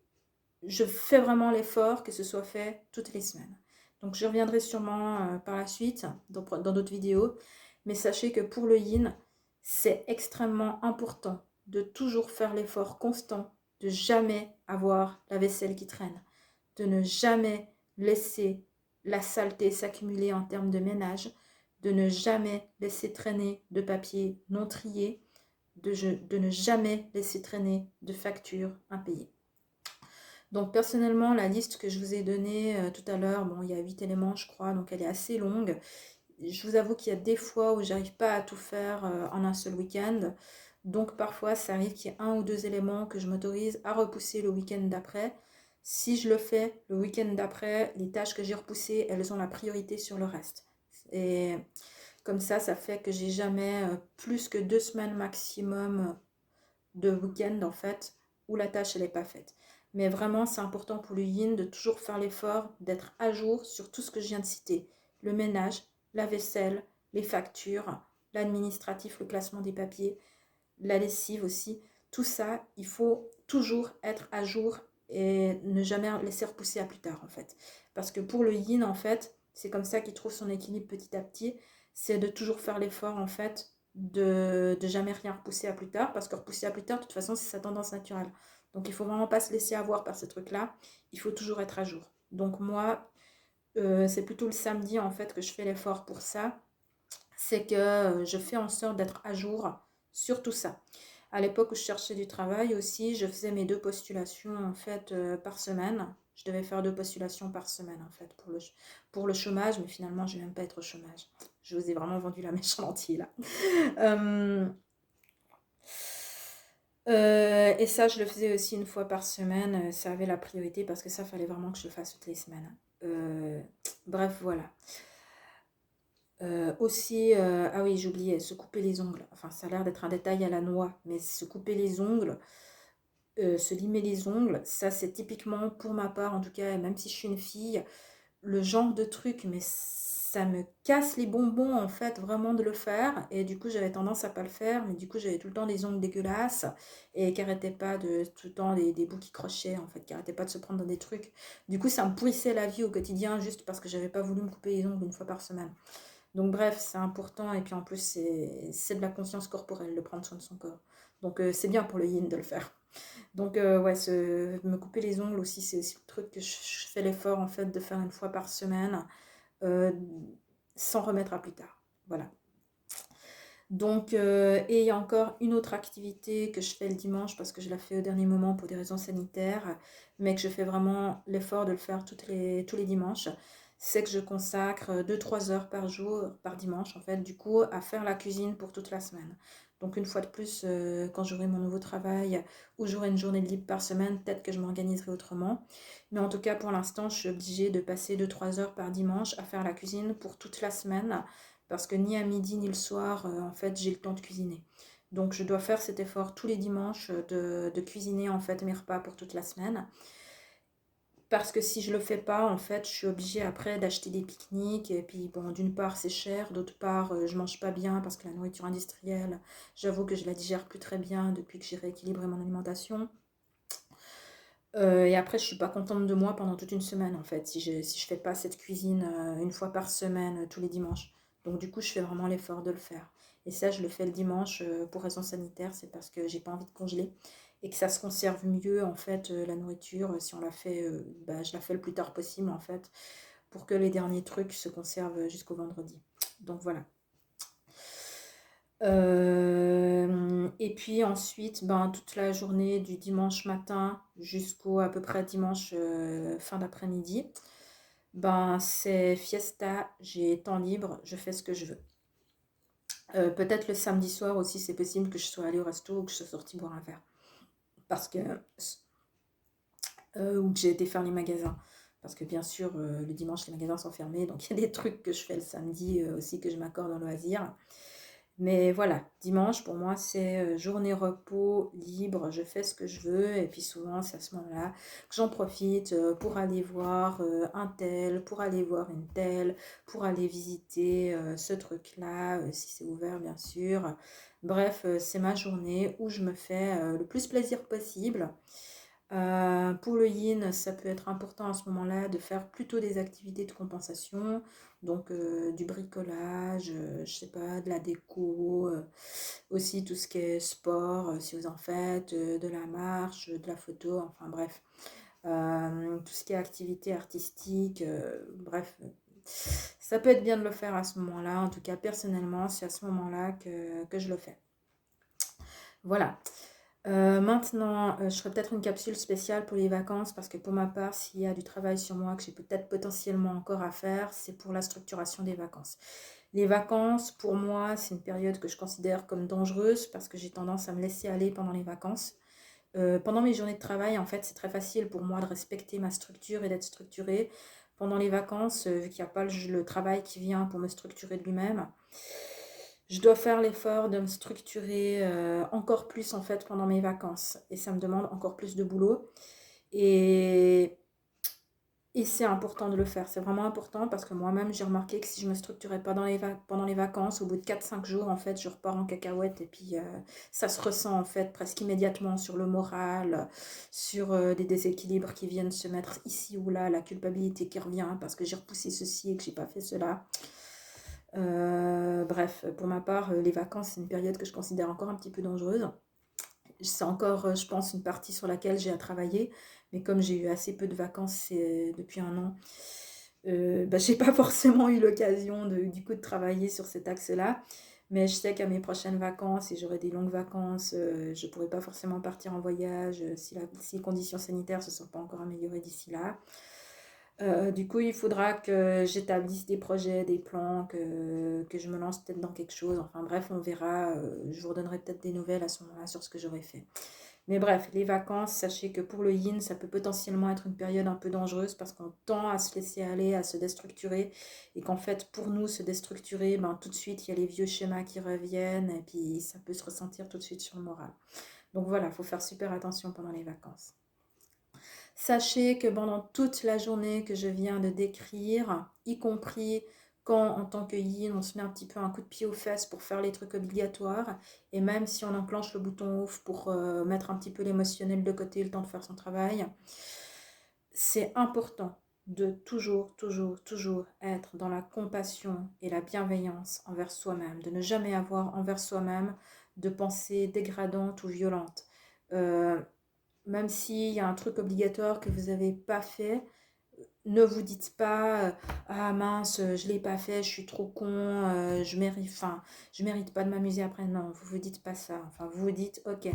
je fais vraiment l'effort que ce soit fait toutes les semaines. Donc je reviendrai sûrement par la suite dans d'autres vidéos. Mais sachez que pour le yin, c'est extrêmement important de toujours faire l'effort constant, de jamais avoir la vaisselle qui traîne, de ne jamais laisser la saleté s'accumuler en termes de ménage, de ne jamais laisser traîner de papier non trié, de ne jamais laisser traîner de factures impayées. Donc personnellement, la liste que je vous ai donnée tout à l'heure, bon, il y a 8 éléments je crois, donc elle est assez longue. Je vous avoue qu'il y a des fois où j'arrive pas à tout faire en un seul week-end. Donc parfois, ça arrive qu'il y ait un ou deux éléments que je m'autorise à repousser le week-end d'après. Si je le fais le week-end d'après, les tâches que j'ai repoussées, elles ont la priorité sur le reste. Et comme ça fait que j'ai jamais plus que 2 semaines maximum de week-end en fait, où la tâche elle n'est pas faite. Mais vraiment, c'est important pour le yin de toujours faire l'effort d'être à jour sur tout ce que je viens de citer. Le ménage, la vaisselle, les factures, l'administratif, le classement des papiers, la lessive aussi. Tout ça, il faut toujours être à jour et ne jamais laisser repousser à plus tard en fait. Parce que pour le yin en fait, c'est comme ça qu'il trouve son équilibre petit à petit, c'est de toujours faire l'effort en fait de jamais rien repousser à plus tard, parce que repousser à plus tard, de toute façon, c'est sa tendance naturelle. Donc il faut vraiment pas se laisser avoir par ces trucs-là, il faut toujours être à jour. Donc moi, c'est plutôt le samedi en fait que je fais l'effort pour ça, c'est que je fais en sorte d'être à jour sur tout ça. À l'époque où je cherchais du travail aussi, je faisais mes 2 postulations en fait par semaine. Je devais faire 2 postulations par semaine en fait pour le chômage, mais finalement je vais même pas être au chômage. Je vous ai vraiment vendu la mèche en entier là. Et ça, je le faisais aussi une fois par semaine. Ça avait la priorité parce que ça, fallait vraiment que je le fasse toutes les semaines. Bref, voilà. Aussi, ah oui, j'oubliais, se couper les ongles. Enfin, ça a l'air d'être un détail à la noix, mais se couper les ongles, se limer les ongles, ça c'est typiquement pour ma part, en tout cas, même si je suis une fille, le genre de truc, mais ça me casse les bonbons en fait, vraiment de le faire. Et du coup, j'avais tendance à pas le faire, mais du coup, j'avais tout le temps des ongles dégueulasses et qui arrêtaient pas de tout le temps des bouts qui crochaient en fait, qui arrêtaient pas de se prendre dans des trucs. Du coup, ça me pourrissait la vie au quotidien juste parce que j'avais pas voulu me couper les ongles une fois par semaine. Donc bref, c'est important et puis en plus c'est de la conscience corporelle de prendre soin de son corps. Donc c'est bien pour le yin de le faire. Donc ouais, me couper les ongles aussi, c'est aussi le truc que je fais l'effort en fait de faire une fois par semaine euh, sans remettre à plus tard. Voilà. Donc, et il y a encore une autre activité que je fais le dimanche parce que je la fais au dernier moment pour des raisons sanitaires, mais que je fais vraiment l'effort de le faire tous les dimanches. C'est que je consacre 2-3 heures par jour, par dimanche en fait, du coup, à faire la cuisine pour toute la semaine. Donc une fois de plus, quand j'aurai mon nouveau travail ou j'aurai une journée de libre par semaine, peut-être que je m'organiserai autrement. Mais en tout cas, pour l'instant, je suis obligée de passer 2-3 heures par dimanche à faire la cuisine pour toute la semaine parce que ni à midi ni le soir, en fait, j'ai le temps de cuisiner. Donc je dois faire cet effort tous les dimanches de cuisiner en fait mes repas pour toute la semaine. Parce que si je le fais pas, en fait, je suis obligée après d'acheter des pique-niques. Et puis, bon, d'une part, c'est cher. D'autre part, je mange pas bien parce que la nourriture industrielle, j'avoue que je la digère plus très bien depuis que j'ai rééquilibré mon alimentation. Et après, je suis pas contente de moi pendant toute une semaine, en fait, si je fais pas cette cuisine une fois par semaine, tous les dimanches. Donc, du coup, je fais vraiment l'effort de le faire. Et ça, je le fais le dimanche pour raison sanitaire, c'est parce que j'ai pas envie de congeler et que ça se conserve mieux, en fait, la nourriture, si on la fait, bah, je la fais le plus tard possible, en fait, pour que les derniers trucs se conservent jusqu'au vendredi. Donc, voilà. Et puis ensuite, ben, toute la journée du dimanche matin jusqu'au à peu près dimanche fin d'après-midi, ben, c'est fiesta, j'ai temps libre, je fais ce que je veux. Peut-être le samedi soir aussi, c'est possible que je sois allée au resto ou que je sois sortie boire un verre. Parce que, ou que j'ai été faire les magasins. Parce que bien sûr, le dimanche, les magasins sont fermés. Donc il y a des trucs que je fais le samedi aussi que je m'accorde en loisir. Mais voilà, dimanche pour moi c'est journée repos, libre, je fais ce que je veux et puis souvent c'est à ce moment-là que j'en profite pour aller voir un tel, pour aller voir une telle, pour aller visiter ce truc-là, si c'est ouvert bien sûr. Bref, c'est ma journée où je me fais le plus plaisir possible Pour le yin, ça peut être important à ce moment-là de faire plutôt des activités de compensation, donc du bricolage, je sais pas, de la déco, aussi tout ce qui est sport, si vous en faites, de la marche, de la photo, enfin bref, tout ce qui est activité artistique, bref, ça peut être bien de le faire à ce moment-là. En tout cas, personnellement, c'est à ce moment-là que je le fais. Voilà. Maintenant, je ferai peut-être une capsule spéciale pour les vacances parce que pour ma part, s'il y a du travail sur moi que j'ai peut-être potentiellement encore à faire, c'est pour la structuration des vacances. Les vacances, pour moi, c'est une période que je considère comme dangereuse parce que j'ai tendance à me laisser aller pendant les vacances. Pendant mes journées de travail, en fait, c'est très facile pour moi de respecter ma structure et d'être structurée. Pendant les vacances, vu qu'il n'y a pas le travail qui vient pour me structurer de lui-même, je dois faire l'effort de me structurer encore plus en fait pendant mes vacances. Et ça me demande encore plus de boulot. Et, et c'est important de le faire. C'est vraiment important parce que moi-même, j'ai remarqué que si je ne me structurais pas pendant les vacances, au bout de 4-5 jours, en fait, je repars en cacahuète. Et puis, ça se ressent en fait presque immédiatement sur le moral, sur des déséquilibres qui viennent se mettre ici ou là, la culpabilité qui revient parce que j'ai repoussé ceci et que j'ai pas fait cela. Bref, pour ma part, les vacances, c'est une période que je considère encore un petit peu dangereuse. C'est encore, je pense, une partie sur laquelle j'ai à travailler. Mais comme j'ai eu assez peu de vacances depuis un an, j'ai pas forcément eu l'occasion du coup de travailler sur cet axe-là. Mais je sais qu'à mes prochaines vacances, et j'aurai des longues vacances, je ne pourrai pas forcément partir en voyage si les conditions sanitaires ne se sont pas encore améliorées d'ici là. Du coup, il faudra que j'établisse des projets, des plans, que je me lance peut-être dans quelque chose. Enfin bref, on verra. Je vous redonnerai peut-être des nouvelles à ce moment-là sur ce que j'aurai fait. Mais bref, les vacances, sachez que pour le yin, ça peut potentiellement être une période un peu dangereuse parce qu'on tend à se laisser aller, à se déstructurer. Et qu'en fait, pour nous, se déstructurer, ben, tout de suite, il y a les vieux schémas qui reviennent et puis ça peut se ressentir tout de suite sur le moral. Donc voilà, il faut faire super attention pendant les vacances. Sachez que pendant toute la journée que je viens de décrire, y compris quand en tant que yin, on se met un petit peu un coup de pied aux fesses pour faire les trucs obligatoires, et même si on enclenche le bouton off pour mettre un petit peu l'émotionnel de côté, le temps de faire son travail, c'est important de toujours, toujours, toujours être dans la compassion et la bienveillance envers soi-même, de ne jamais avoir envers soi-même de pensées dégradantes ou violentes. Même s'il y a un truc obligatoire que vous n'avez pas fait, ne vous dites pas ah mince, je ne l'ai pas fait, je suis trop con, je mérite pas de m'amuser après. Non, vous vous dites pas ça. Enfin, vous vous dites ok,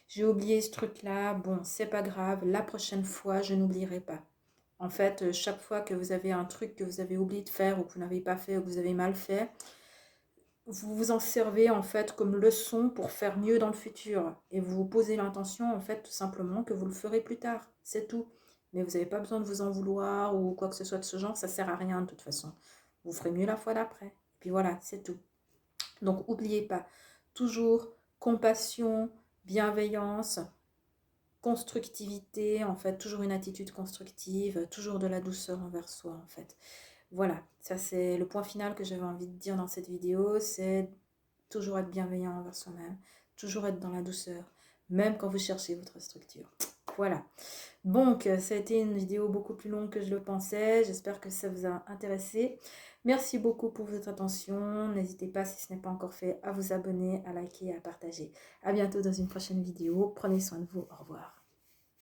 j'ai oublié ce truc-là, bon, c'est pas grave, la prochaine fois, je n'oublierai pas. En fait, chaque fois que vous avez un truc que vous avez oublié de faire ou que vous n'avez pas fait ou que vous avez mal fait, vous vous en servez en fait comme leçon pour faire mieux dans le futur. Et vous vous posez l'intention en fait tout simplement que vous le ferez plus tard. C'est tout. Mais vous n'avez pas besoin de vous en vouloir ou quoi que ce soit de ce genre. Ça sert à rien de toute façon. Vous ferez mieux la fois d'après. Et puis voilà, c'est tout. Donc n'oubliez pas. Toujours compassion, bienveillance, constructivité. En fait, toujours une attitude constructive. Toujours de la douceur envers soi en fait. Voilà, ça c'est le point final que j'avais envie de dire dans cette vidéo, c'est toujours être bienveillant envers soi-même, toujours être dans la douceur, même quand vous cherchez votre structure. Voilà. Donc, ça a été une vidéo beaucoup plus longue que je le pensais. J'espère que ça vous a intéressé. Merci beaucoup pour votre attention. N'hésitez pas, si ce n'est pas encore fait, à vous abonner, à liker et à partager. À bientôt dans une prochaine vidéo. Prenez soin de vous. Au revoir.